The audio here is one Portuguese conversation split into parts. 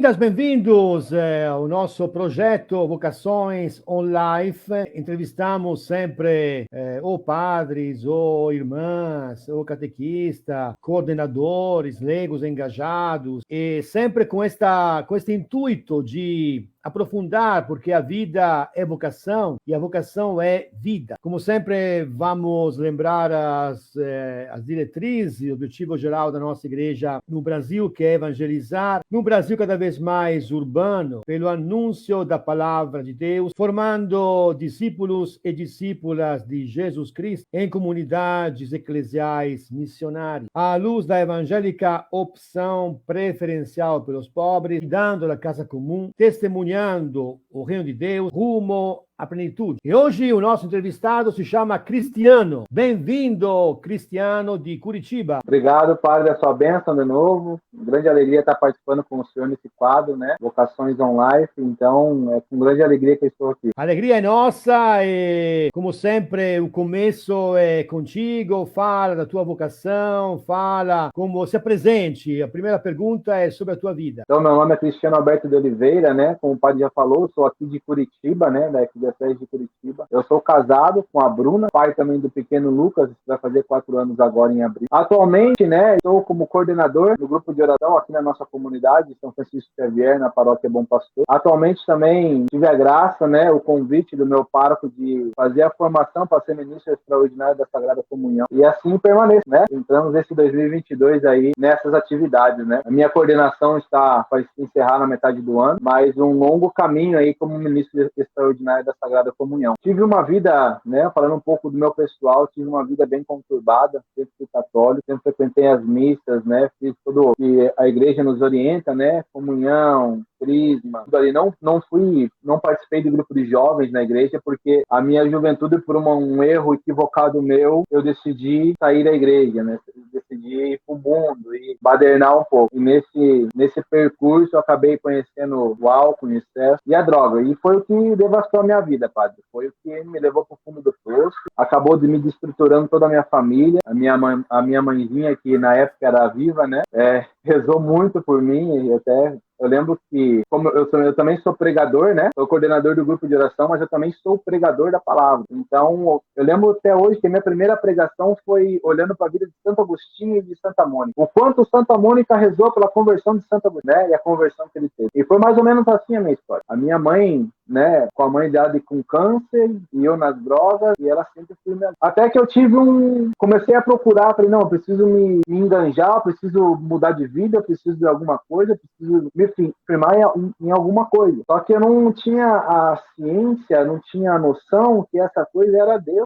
Bem-vindas, bem-vindos ao nosso projeto Vocações On Life. Entrevistamos sempre ou padres, ou irmãs, ou catequistas, coordenadores, leigos engajados, e sempre com este intuito de aprofundar, porque a vida é vocação e a vocação é vida. Como sempre, vamos lembrar as diretrizes e o objetivo geral da nossa igreja no Brasil, que é evangelizar, no Brasil cada vez mais urbano, pelo anúncio da palavra de Deus, formando discípulos e discípulas de Jesus Cristo em comunidades eclesiais missionárias, à luz da evangélica opção preferencial pelos pobres, cuidando da casa comum, testemunhando o reino de Deus rumo à plenitude. E hoje o nosso entrevistado se chama Cristiano. Bem-vindo, Cristiano de Curitiba. Obrigado, Padre, a sua bênção de novo. Grande alegria estar participando com o senhor nesse quadro, né? Vocações On Life. Então, é com grande alegria que eu estou aqui. A alegria é nossa e, como sempre, o começo é contigo. Fala da tua vocação, fala como você é presente. A primeira pergunta é sobre a tua vida. Então, meu nome é Cristiano Alberto de Oliveira, né? Como o Padre já falou, eu sou aqui de Curitiba, né? Da Arquidiocese de Curitiba. Eu sou casado com a Bruna, pai também do pequeno Lucas, que vai fazer 4 anos agora em abril. Atualmente, né? Estou como coordenador do grupo de oração aqui na nossa comunidade, São Francisco Xavier, na paróquia Bom Pastor. Atualmente também tive a graça, né? O convite do meu pároco de fazer a formação para ser ministro extraordinário da Sagrada Comunhão. E assim permaneço, né? Entramos esse 2022 aí nessas atividades, né? A minha coordenação vai se encerrar na metade do ano, mas um longo caminho aí como ministro extraordinário da Sagrada Comunhão. Tive uma vida, né? Falando um pouco do meu pessoal, tive uma vida bem conturbada, sempre fui católico, sempre frequentei as missas, né? Fiz tudo que a igreja nos orienta, né? Comunhão, crisma, tudo ali. Não participei do grupo de jovens na igreja porque a minha juventude, por um erro equivocado meu, eu decidi sair da igreja, né? Decidi ir pro mundo e badernar um pouco. E nesse percurso eu acabei conhecendo o álcool em excesso e a droga. E foi o que devastou a minha vida, padre. Foi o que me levou pro fundo do poço. Acabou de me destruturando toda a minha família. A minha mãezinha, que na época era viva, né? Rezou muito por mim e até... Eu lembro que, como eu também sou pregador, né? Sou coordenador do grupo de oração, mas eu também sou pregador da palavra. Então, eu lembro até hoje que a minha primeira pregação foi olhando para a vida de Santo Agostinho e de Santa Mônica. O quanto Santa Mônica rezou pela conversão de Santo Agostinho, né? E a conversão que ele teve. E foi mais ou menos assim a minha história. A minha mãe, né? Com a mãe dela com câncer e eu nas drogas, e ela sempre foi minha... Até que eu comecei a procurar, falei, não, eu preciso me enganjar, eu preciso mudar de vida, eu preciso de alguma coisa, eu preciso me firmar em alguma coisa. Só que eu não tinha a ciência, não tinha a noção que essa coisa era Deus,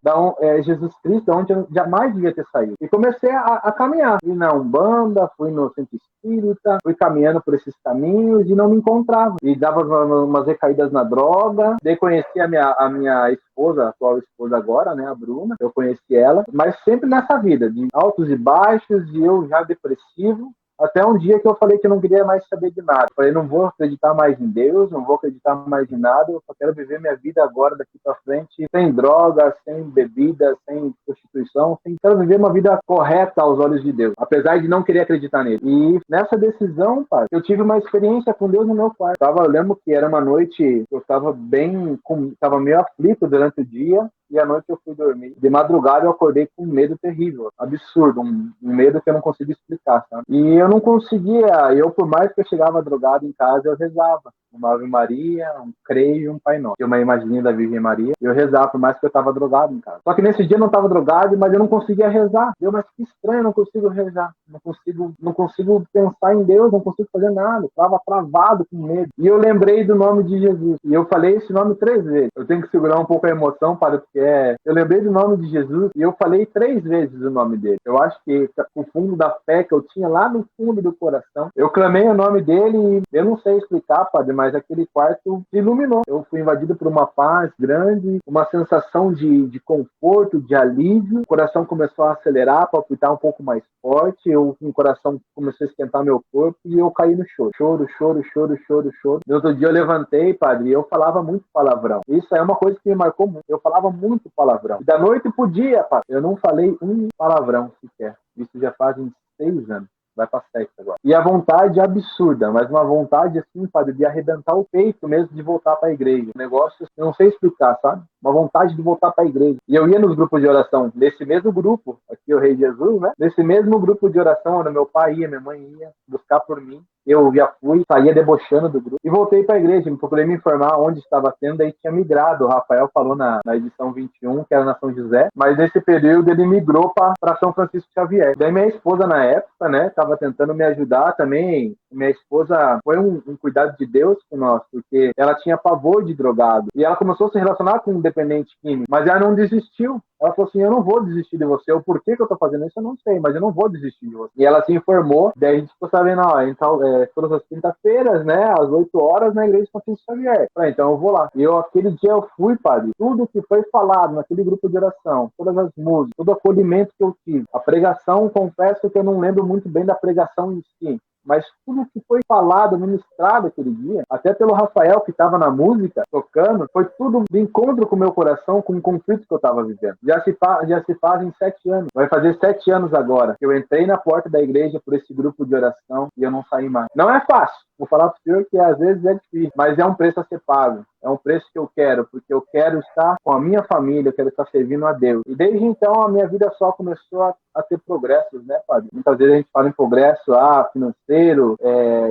Jesus Cristo, onde eu jamais devia ter saído. E comecei a caminhar. Fui na Umbanda, fui no Centro Espírita, fui caminhando por esses caminhos e não me encontrava. E dava umas recaídas na droga. Daí conheci a minha esposa, a atual esposa agora, né, a Bruna. Eu conheci ela, mas sempre nessa vida, de altos e baixos, e eu já depressivo. Até um dia que eu falei que eu não queria mais saber de nada. Eu falei, não vou acreditar mais em Deus, não vou acreditar mais em nada, eu só quero viver minha vida agora, daqui pra frente, sem drogas, sem bebida, sem prostituição, quero viver uma vida correta aos olhos de Deus, apesar de não querer acreditar nele. E nessa decisão, pai, eu tive uma experiência com Deus no meu quarto. Eu lembro que era uma noite, eu estava meio aflito durante o dia, e à noite eu fui dormir. De madrugada eu acordei com um medo terrível, absurdo, um medo que eu não conseguia explicar, sabe? E eu não conseguia, por mais que eu chegava drogado em casa, eu rezava. Uma Ave Maria, um Creio e um Pai Nosso. Tinha uma imaginha da Virgem Maria, e eu rezava, por mais que eu estava drogado em casa. Só que nesse dia eu não estava drogado, mas eu não conseguia rezar. Mas que estranho, eu não consigo rezar. Não consigo pensar em Deus, não consigo fazer nada. Estava travado com medo. E eu lembrei do nome de Jesus. E eu falei esse nome 3 vezes. Eu tenho que segurar um pouco a emoção, porque eu lembrei do nome de Jesus e eu falei 3 vezes o nome dele. Eu acho que o fundo da fé que eu tinha lá no fundo do coração, eu clamei o nome dele e eu não sei explicar, padre, mas aquele quarto se iluminou. Eu fui invadido por uma paz grande, uma sensação de conforto, de alívio. O coração começou a acelerar, a palpitar um pouco mais forte. O coração começou a esquentar meu corpo e eu caí no choro. Choro. No outro dia eu levantei, padre, e eu falava muito palavrão. Isso é uma coisa que me marcou muito. Eu falava muito palavrão. E da noite pro dia, padre, eu não falei um palavrão sequer. Isso já fazem 6 anos. vai para 7 agora. E a vontade é absurda, mas uma vontade assim, padre, de arrebentar o peito mesmo, de voltar para a igreja. Um negócio, eu não sei explicar, sabe? Uma vontade de voltar para a igreja. E eu ia nos grupos de oração, nesse mesmo grupo, aqui o Rei Jesus, né? Nesse mesmo grupo de oração, onde meu pai ia, minha mãe ia buscar por mim. Eu já fui, saía debochando do grupo e voltei para a igreja. Procurei me informar onde estava tendo, daí tinha migrado. O Rafael falou na edição 21, que era na São José, mas nesse período ele migrou para São Francisco Xavier. Daí minha esposa, na época, né, estava tentando me ajudar também. Minha esposa foi um cuidado de Deus com nós, porque ela tinha pavor de drogado. E ela começou a se relacionar com um dependente químico, mas ela não desistiu. Ela falou assim, eu não vou desistir de você. O porquê que eu tô fazendo isso, eu não sei, mas eu não vou desistir de você. E ela se informou, daí a gente ficou sabendo, ó, então, todas as quinta-feiras, né, às 8 horas, na igreja de São Francisco Xavier. Falei, então eu vou lá. E aquele dia eu fui, padre, tudo que foi falado naquele grupo de oração, todas as músicas, todo o acolhimento que eu tive, a pregação, confesso que eu não lembro muito bem da pregação em si, mas tudo que foi falado, ministrado aquele dia, até pelo Rafael que estava na música, tocando, foi tudo de encontro com o meu coração, com o conflito que eu estava vivendo. Já se fazem 7 anos, vai fazer 7 anos agora, que eu entrei na porta da igreja por esse grupo de oração e eu não saí mais. Não é fácil, vou falar para o senhor que às vezes é difícil, mas é um preço a ser pago. É um preço que eu quero, porque eu quero estar com a minha família, eu quero estar servindo a Deus. E desde então a minha vida só começou a ter progressos, né, padre? Muitas vezes a gente fala em progresso financeiro,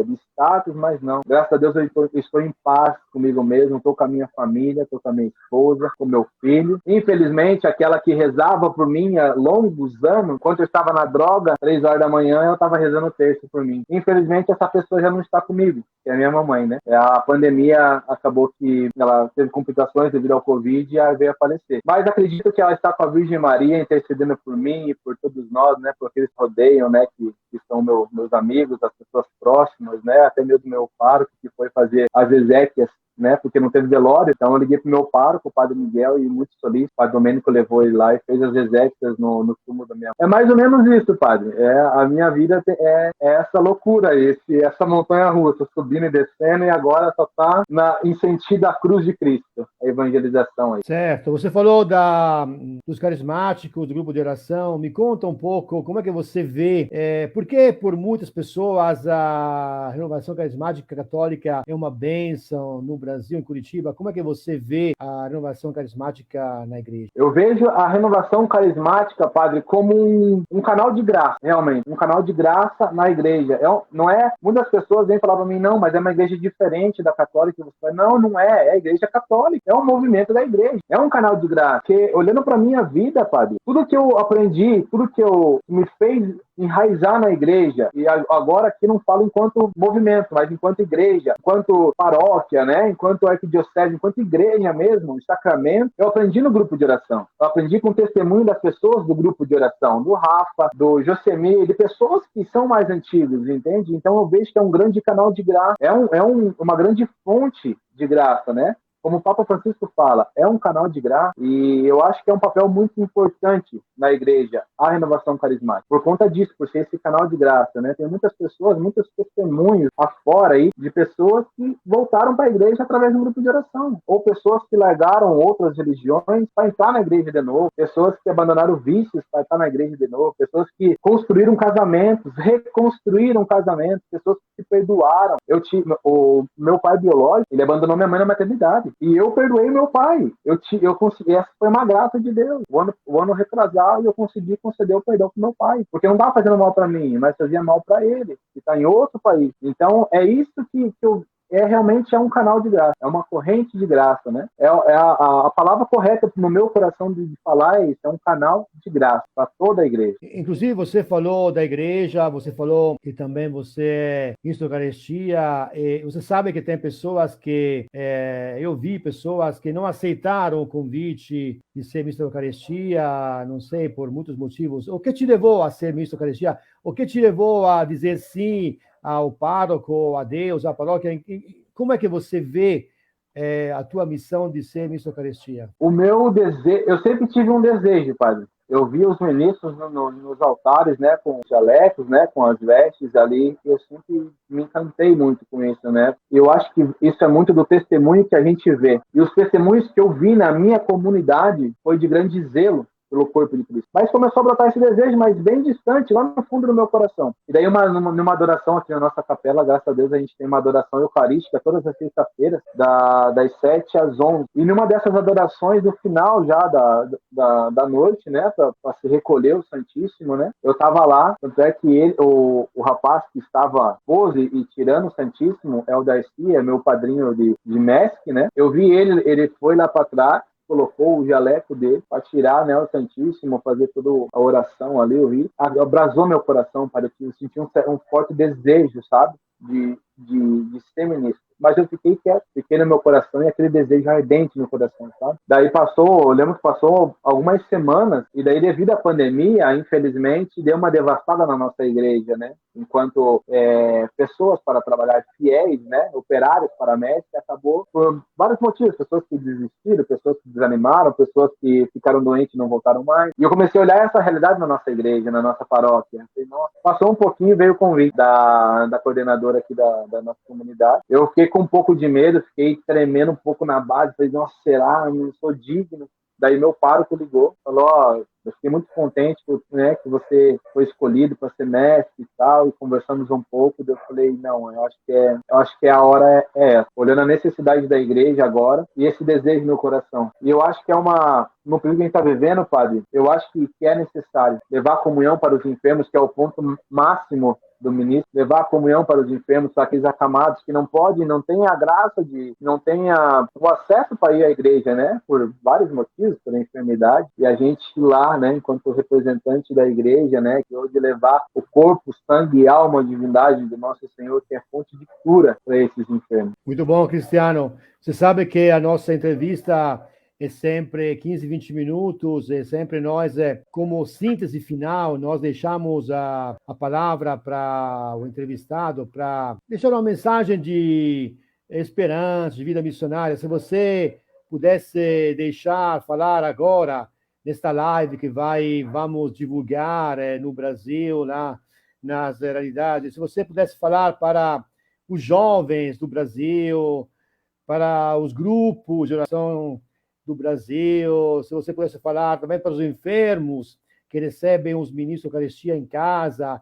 de status, mas não. Graças a Deus eu estou em paz comigo mesmo, estou com a minha família, estou com a minha esposa, com o meu filho. Infelizmente, aquela que rezava por mim há longos anos, enquanto eu estava na droga, 3 horas da manhã, eu estava rezando o terço por mim. Infelizmente, essa pessoa já não está comigo, que é a minha mamãe, né? A pandemia acabou que ela teve complicações devido ao Covid e ela veio a falecer. Mas acredito que ela está com a Virgem Maria intercedendo por mim e por todos nós, né? Por aqueles que rodeiam, né? Que são meus amigos, as pessoas próximas, né? Até mesmo meu pároco que foi fazer as exéquias, né? Porque não teve velório, então eu liguei pro meu pároco, o padre Miguel, e muito feliz, o padre Domênico levou ele lá e fez as exéquias no túmulo da minha mãe. É mais ou menos isso, padre. A minha vida é essa loucura, essa montanha-russa, subindo e descendo, e agora só tá em sentido da cruz de Cristo, a evangelização aí. Certo. Você falou dos carismáticos, do grupo de oração. Me conta um pouco como é que você vê, porque por muitas pessoas a renovação carismática católica é uma bênção no Brasil, em Curitiba. Como é que você vê a renovação carismática na igreja? Eu vejo a renovação carismática, padre, como um canal de graça, realmente. Um canal de graça na igreja. Não é... Muitas pessoas vêm falar para mim, não, mas é uma igreja diferente da católica. Você fala, não é. É a igreja católica. É um movimento da igreja. É um canal de graça. Porque, olhando para minha vida, padre, tudo que eu aprendi, tudo que me fez enraizar na igreja, e agora aqui não falo enquanto movimento, mas enquanto igreja, enquanto paróquia, né? Enquanto arquidiocese, enquanto igreja mesmo, sacramento, eu aprendi no grupo de oração. Eu aprendi com o testemunho das pessoas do grupo de oração, do Rafa, do Josemir, de pessoas que são mais antigos, entende? Então eu vejo que é um grande canal de graça, uma grande fonte de graça, né? Como o Papa Francisco fala, é um canal de graça e eu acho que é um papel muito importante na igreja, a renovação carismática. Por conta disso, por ser esse canal de graça, né? Tem muitas pessoas, muitos testemunhos afora aí de pessoas que voltaram para a igreja através de um grupo de oração, ou pessoas que largaram outras religiões para entrar na igreja de novo, pessoas que abandonaram vícios para estar na igreja de novo, pessoas que construíram casamentos, reconstruíram casamentos, pessoas que se perdoaram. O meu pai biológico, ele abandonou minha mãe na maternidade. E eu perdoei meu pai. Eu consegui, essa foi uma graça de Deus. O ano retrasado eu consegui conceder o perdão pro meu pai. Porque não estava fazendo mal para mim, mas fazia mal para ele, que está em outro país. Então é isso que eu realmente é um canal de graça, é uma corrente de graça, né? A palavra correta no meu coração de falar é isso, é um canal de graça para toda a igreja. Inclusive, você falou da igreja, você falou que também você é ministro da Eucaristia, e você sabe que tem pessoas que, eu vi pessoas que não aceitaram o convite de ser ministro da Eucaristia, não sei, por muitos motivos. O que te levou a ser ministro da Eucaristia? O que te levou a dizer sim ao pároco, a Deus, à paróquia? Como é que você vê a tua missão de ser ministro da Eucaristia? O meu desejo, eu sempre tive um desejo, padre. Eu via os ministros nos altares, né, com os jalecos, né, com as vestes ali, eu sempre me encantei muito com isso, né. Eu acho que isso é muito do testemunho que a gente vê. E os testemunhos que eu vi na minha comunidade foi de grande zelo pelo corpo de Cristo. Mas começou a brotar esse desejo, mas bem distante, lá no fundo do meu coração. E daí, numa adoração aqui na nossa capela, graças a Deus, a gente tem uma adoração eucarística todas as sextas-feiras, das 7 às 11. E numa dessas adorações, no final já da noite, né, para se recolher o Santíssimo, né, eu estava lá, tanto é que o rapaz que estava pose e tirando o Santíssimo é o Darcy, é meu padrinho de MESC, né, eu vi ele foi lá para trás, colocou o jaleco dele para tirar, né, o Santíssimo, fazer toda a oração ali, eu vi, abrasou meu coração, para que eu senti um forte desejo, sabe, de ser ministro. Mas eu fiquei quieto, fiquei no meu coração e aquele desejo ardente no coração, sabe? Daí eu lembro que passou algumas semanas e daí devido à pandemia, infelizmente, deu uma devastada na nossa igreja, né? Enquanto pessoas para trabalhar fiéis, né? Operários para mestre, acabou por vários motivos, pessoas que desistiram, pessoas que desanimaram, pessoas que ficaram doentes e não voltaram mais. E eu comecei a olhar essa realidade na nossa igreja, na nossa paróquia. Falei, nossa, passou um pouquinho e veio o convite da coordenadora aqui da nossa comunidade. Eu fiquei com um pouco de medo, fiquei tremendo um pouco na base, falei, nossa, será? Eu não sou digno. Daí meu pároco ligou, falou, eu fiquei muito contente, né, que você foi escolhido para ser mestre e tal, e conversamos um pouco, daí eu falei, não, eu acho que a hora é essa, olhando a necessidade da igreja agora, e esse desejo no meu coração. E eu acho que no período que a gente está vivendo, padre, eu acho que é necessário levar a comunhão para os enfermos, que é o ponto máximo do ministro, levar a comunhão para os enfermos, para aqueles acamados que não podem, não têm a graça não têm o acesso para ir à igreja, né? Por vários motivos, por enfermidade, e a gente lá, né, enquanto representante da igreja, né, que hoje levar o corpo, sangue e alma, a divindade do nosso Senhor, que é fonte de cura para esses enfermos. Muito bom, Cristiano. Você sabe que a nossa entrevista é sempre 15, 20 minutos, é sempre nós, como síntese final, nós deixamos a palavra para o entrevistado, para deixar uma mensagem de esperança, de vida missionária. Se você pudesse falar agora, nesta live que vamos divulgar no Brasil, lá nas realidades, se você pudesse falar para os jovens do Brasil, para os grupos de oração do Brasil, se você pudesse falar também para os enfermos que recebem os ministros da Eucaristia em casa,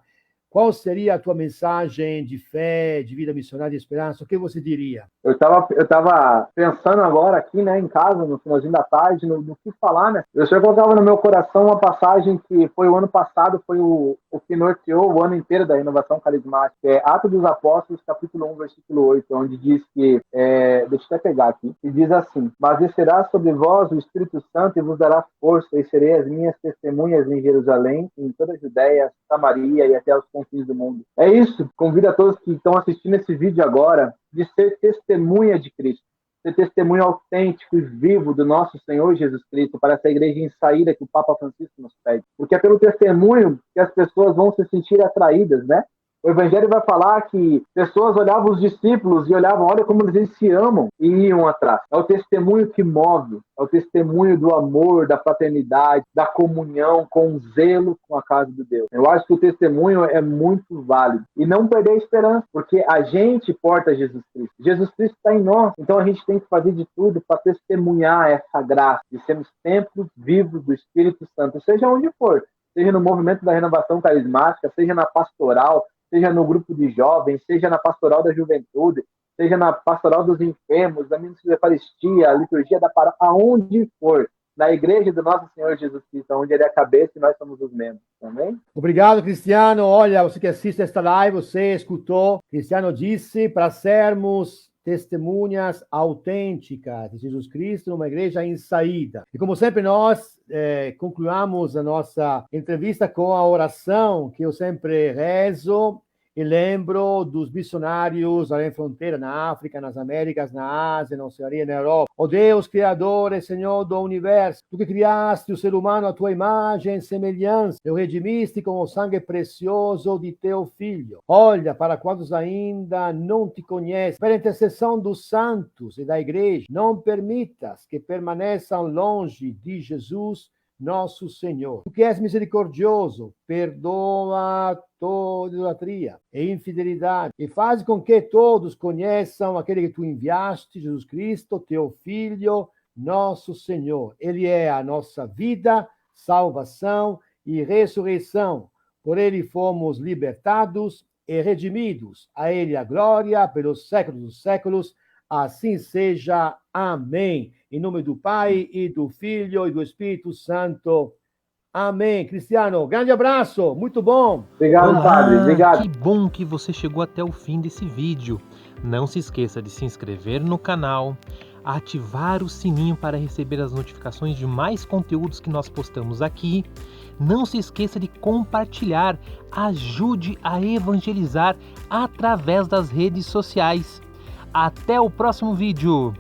qual seria a tua mensagem de fé, de vida missionária, de esperança? O que você diria? Eu tava pensando agora aqui, né, em casa, no finalzinho da tarde, no que falar, né? Eu só colocava no meu coração uma passagem que foi o ano passado, foi o que norteou o ano inteiro da renovação carismática. É Atos dos Apóstolos, capítulo 1, versículo 8, onde diz que, deixa eu até pegar aqui, que diz assim, mas descerá sobre vós o Espírito Santo e vos dará força, e serei as minhas testemunhas em Jerusalém, em toda a Judéia, Samaria e até os confins do mundo. É isso, convido a todos que estão assistindo esse vídeo agora, de ser testemunha de Cristo, ser testemunho autêntico e vivo do nosso Senhor Jesus Cristo para essa igreja em saída que o Papa Francisco nos pede. Porque é pelo testemunho que as pessoas vão se sentir atraídas, né? O Evangelho vai falar que pessoas olhavam os discípulos e olhavam, olha como eles se amam, e iam atrás. É o testemunho que move, é o testemunho do amor, da fraternidade, da comunhão, com zelo com a casa de Deus. Eu acho que o testemunho é muito válido. E não perder a esperança, porque a gente porta Jesus Cristo. Jesus Cristo está em nós, então a gente tem que fazer de tudo para testemunhar essa graça, de sermos templos vivos do Espírito Santo, seja onde for, seja no movimento da renovação carismática, seja na pastoral, seja no grupo de jovens, seja na pastoral da juventude, seja na pastoral dos enfermos, da ministra da Eucaristia, a liturgia da paróquia, aonde for, na igreja do nosso Senhor Jesus Cristo, onde ele é a cabeça e nós somos os membros. Amém? Obrigado, Cristiano. Olha, você que assiste esta live, você escutou, Cristiano disse para sermos testemunhas autênticas de Jesus Cristo numa igreja em saída. E como sempre, nós concluamos a nossa entrevista com a oração que eu sempre rezo e lembro dos missionários além fronteira, na África, nas Américas, na Ásia, na Oceania, na Europa. Ó Deus, Criador e Senhor do Universo, Tu que criaste o ser humano à Tua imagem e semelhança, e o redimiste com o sangue precioso de Teu Filho. Olha para quantos ainda não Te conhecem. Pela intercessão dos santos e da Igreja, não permitas que permaneçam longe de Jesus, nosso Senhor. Tu que és misericordioso, perdoa toda idolatria e infidelidade e faz com que todos conheçam aquele que tu enviaste, Jesus Cristo, teu Filho, nosso Senhor. Ele é a nossa vida, salvação e ressurreição. Por ele fomos libertados e redimidos. A ele a glória pelos séculos dos séculos. Assim seja. Amém. Em nome do Pai, e do Filho, e do Espírito Santo. Amém. Cristiano, grande abraço. Muito bom. Obrigado, Olá, Padre. Obrigado. que bom que você chegou até o fim desse vídeo. Não se esqueça de se inscrever no canal, ativar o sininho para receber as notificações de mais conteúdos que nós postamos aqui. Não se esqueça de compartilhar, ajude a evangelizar através das redes sociais. Até o próximo vídeo!